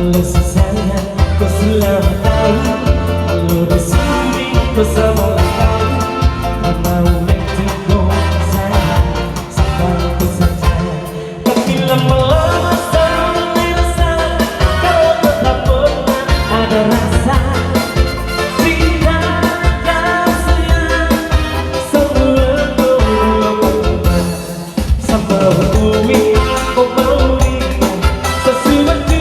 Halo sayang, kau selalu tahu kalau di sini kau sama tahu. Kau mau letiko sayang, sampai saja. Tapi lama-lama selalu rasa kau tetap pernah ada rasa. Cinta kasih semua kau sama bumi kau mau lihat sesuatu.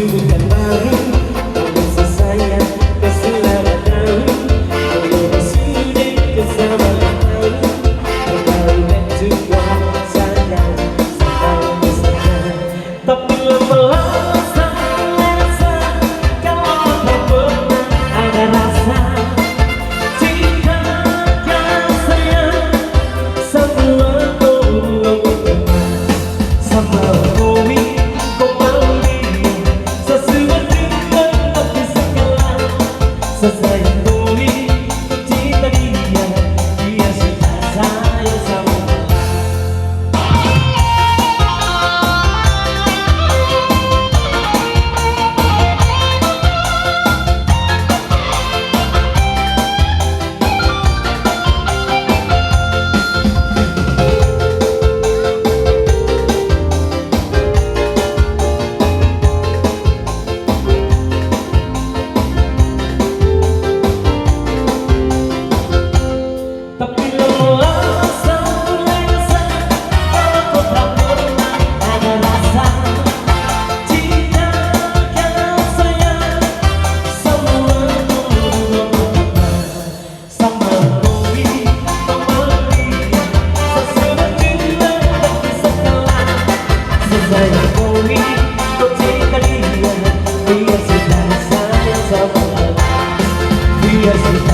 Bukan baru, kalau sayang kau selalu tahu kalau sudah bersama tahu. Kau baru letiko sayang, sampai saja. Tapi lama-lama saya rasa kalau tak pernah ada rasa. Jika kau sayang, semua kau lupakan. Sama bumi kau mau sayang bumi, cinta dia, dia sudah sayang sama. Sayang bumi, kau cinta dia, dia sudah sayang sama. Dia sudah